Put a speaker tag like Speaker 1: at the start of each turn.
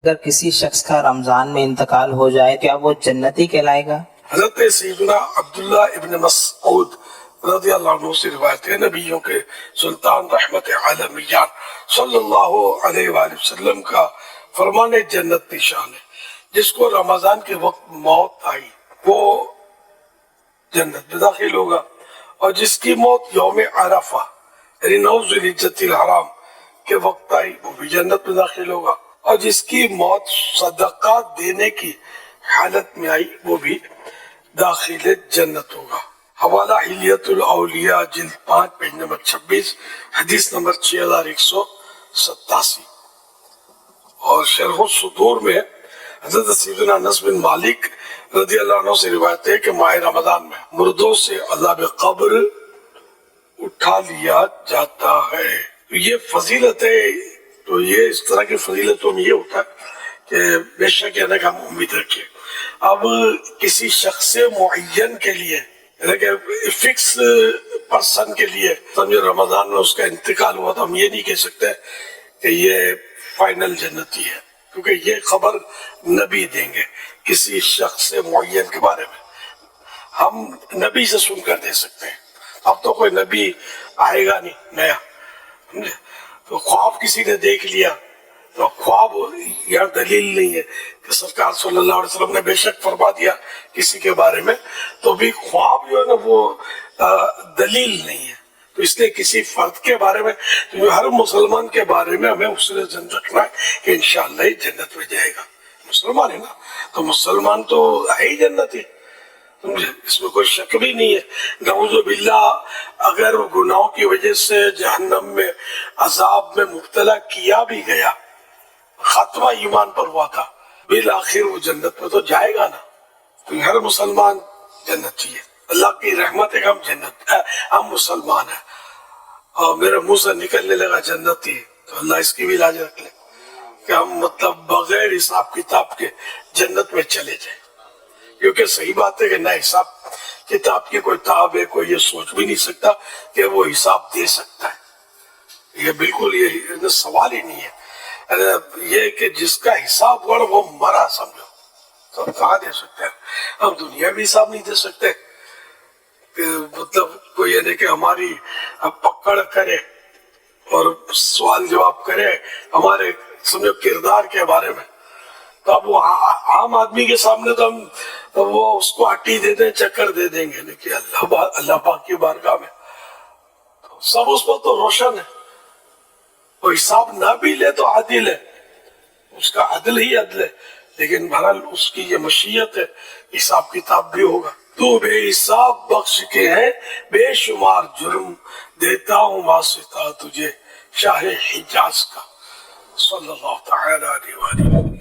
Speaker 1: اگر کسی شخص کا رمضان میں انتقال ہو جائے کیا وہ جنتی کہلائے گا؟ حضرت سیدنا عبداللہ ابن مسعود رضی اللہ عنہ سے روایت ہے، نبیوں کے سلطان رحمت عالمیان صلی اللہ علیہ وآلہ وسلم کا فرمان جنت نشان ہے، جس کو رمضان کے وقت موت آئی وہ جنت میں داخل ہوگا، اور جس کی موت یوم عرفہ یعنی 9 ذوالحجۃ الحرام کے وقت آئی وہ بھی جنت میں داخل ہوگا، اور جس کی موت صدقات دینے کی حالت میں آئی وہ بھی داخل جنت ہوگا۔ حوالہ حلیت الاولیاء جلد 5 پیج نمبر 26 حدیث نمبر 6187۔ اور شرح الصدور میں حضرت سیدنا انس بن مالک رضی اللہ عنہ سے روایت ہے کہ ماہ رمضان میں مردوں سے عذاب قبر اٹھا لیا جاتا ہے۔ یہ فضیلت ہے، تو یہ اس طرح کی فضیلتوں میں یہ ہوتا ہے کہ بے شک یہ ہم امید رکھیں۔ اب کسی شخص معین کے لیے فکس پرسن کے لیے سمجھے رمضان میں اس کا انتقال ہوا تو ہم یہ نہیں کہہ سکتے کہ یہ فائنل جنتی ہے، کیونکہ یہ خبر نبی دیں گے کسی شخص معین کے بارے میں، ہم نبی سے سن کر دے سکتے ہیں۔ اب تو کوئی نبی آئے گا نہیں نیا، تو خواب کسی نے دیکھ لیا تو خواب یار دلیل نہیں ہے کہ سرکار صلی اللہ علیہ وسلم نے بے شک فرما دیا کسی کے بارے میں، تو بھی خواب جو ہے نا وہ دلیل نہیں ہے۔ تو اس لیے کسی فرد کے بارے میں، ہر مسلمان کے بارے میں ہمیں اس نے ذہن رکھنا ہے کہ انشاءاللہ یہ جنت میں جائے گا۔ مسلمان ہے نا، تو مسلمان تو ہے ہی جنت ہے، اس میں کوئی شک بھی نہیں ہے۔ نعوذ باللہ اگر گناہوں کی وجہ سے جہنم میں عذاب میں مبتلا کیا بھی گیا، خاتمہ ایمان پر ہوا تھا، بالآخر وہ جنت میں تو جائے گا نا۔ تو ہر مسلمان جنت چاہیے، اللہ کی رحمت ہے کہ ہم مسلمان ہیں، اور میرے منہ سے نکلنے لگا جنتی، تو اللہ اس کی بھی لاج رکھ لے کہ ہم مطلب بغیر حساب کتاب کے جنت میں چلے جائیں، کیونکہ صحیح بات ہے کہ نہ حساب کتاب کی کوئی تاب ہے، کوئی یہ سوچ بھی نہیں سکتا کہ وہ حساب دے سکتا ہے، یہ بالکل یہ سوال ہی نہیں ہے۔ یہ کہ جس کا حساب گڑ وہ مرا سمجھو، تو ہم کہاں دے سکتے ہیں؟ ہم دنیا بھی حساب نہیں دے سکتے کہ مطلب کوئی یعنی کہ ہماری پکڑ کرے اور سوال جواب کرے ہمارے سمجھو کردار کے بارے میں، تو اب وہ عام آدمی کے سامنے تو ہم وہ اس کو ہٹی دے دیں، چکر دے دیں گے کہ اللہ پاک کی بارگاہ میں تو سب اس پر تو روشن ہے، وہ حساب نہ بھی لے تو عادل ہے، اس کا عدل ہی عدل ہے، لیکن بہرحال اس کی یہ مشیت ہے، حساب کتاب بھی ہوگا۔ تو بے حساب بخش کے ہے بے شمار جرم، دیتا ہوں واسطہ تجھے شاہ حجاز کا، صلی اللہ تعالی علیہ وآلہ۔